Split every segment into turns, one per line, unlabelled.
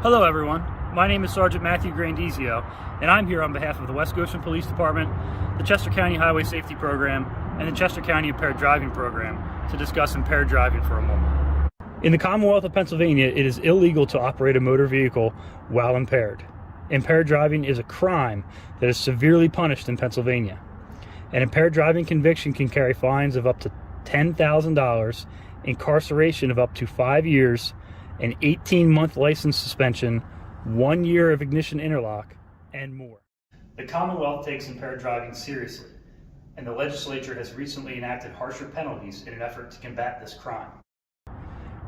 Hello everyone, my name is Sergeant Matthew Grandizio, and I'm here on behalf of the West Goshen Police Department, the Chester County Highway Safety Program, and the Chester County Impaired Driving Program to discuss impaired driving for a moment. In the Commonwealth of Pennsylvania, it is illegal to operate a motor vehicle while impaired. Impaired driving is a crime that is severely punished in Pennsylvania. An impaired driving conviction can carry fines of up to $10,000, incarceration of up to 5 years, an 18-month license suspension, 1 year of ignition interlock, and more. The Commonwealth takes impaired driving seriously, and the legislature has recently enacted harsher penalties in an effort to combat this crime.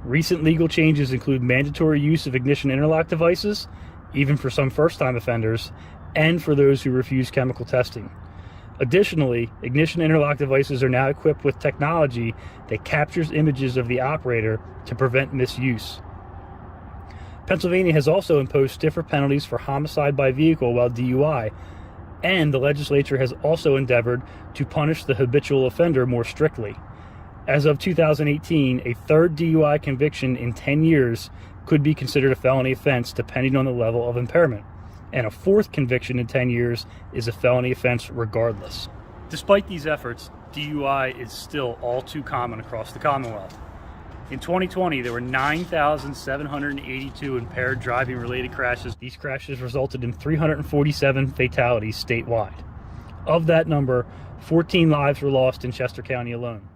Recent legal changes include mandatory use of ignition interlock devices, even for some first-time offenders, and for those who refuse chemical testing. Additionally, ignition interlock devices are now equipped with technology that captures images of the operator to prevent misuse. Pennsylvania has also imposed stiffer penalties for homicide by vehicle while DUI, and the legislature has also endeavored to punish the habitual offender more strictly. As of 2018, a third DUI conviction in 10 years could be considered a felony offense depending on the level of impairment, and a fourth conviction in 10 years is a felony offense regardless. Despite these efforts, DUI is still all too common across the Commonwealth. In 2020, there were 9,782 impaired driving-related crashes. These crashes resulted in 347 fatalities statewide. Of that number, 14 lives were lost in Chester County alone.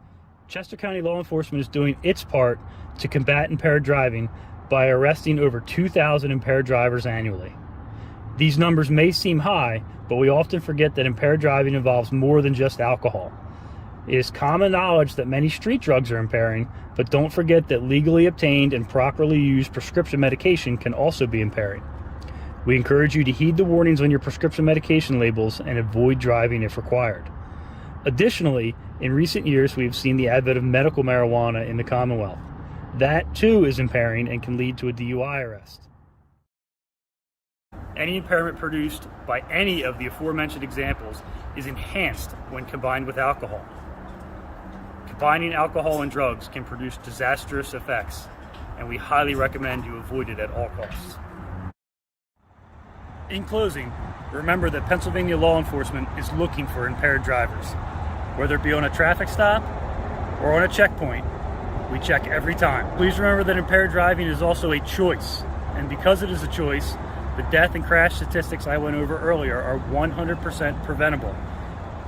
Chester County law enforcement is doing its part to combat impaired driving by arresting over 2,000 impaired drivers annually. These numbers may seem high, but we often forget that impaired driving involves more than just alcohol. It is common knowledge that many street drugs are impairing, but don't forget that legally obtained and properly used prescription medication can also be impairing. We encourage you to heed the warnings on your prescription medication labels and avoid driving if required. Additionally, in recent years, we have seen the advent of medical marijuana in the Commonwealth. That too is impairing and can lead to a DUI arrest. Any impairment produced by any of the aforementioned examples is enhanced when combined with alcohol. Combining alcohol and drugs can produce disastrous effects, and we highly recommend you avoid it at all costs. In closing, remember that Pennsylvania law enforcement is looking for impaired drivers. Whether it be on a traffic stop or on a checkpoint, we check every time. Please remember that impaired driving is also a choice, and because it is a choice, the death and crash statistics I went over earlier are 100% preventable.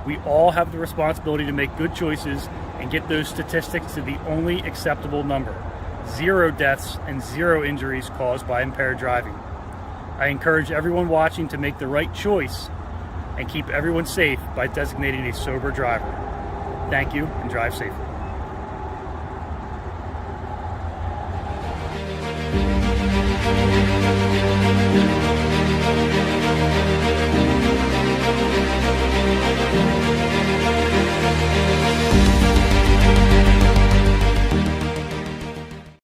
We all have the responsibility to make good choices and get those statistics to the only acceptable number: 0 deaths and 0 injuries caused by impaired driving. I encourage everyone watching to make the right choice and keep everyone safe by designating a sober driver. Thank you, and drive safely.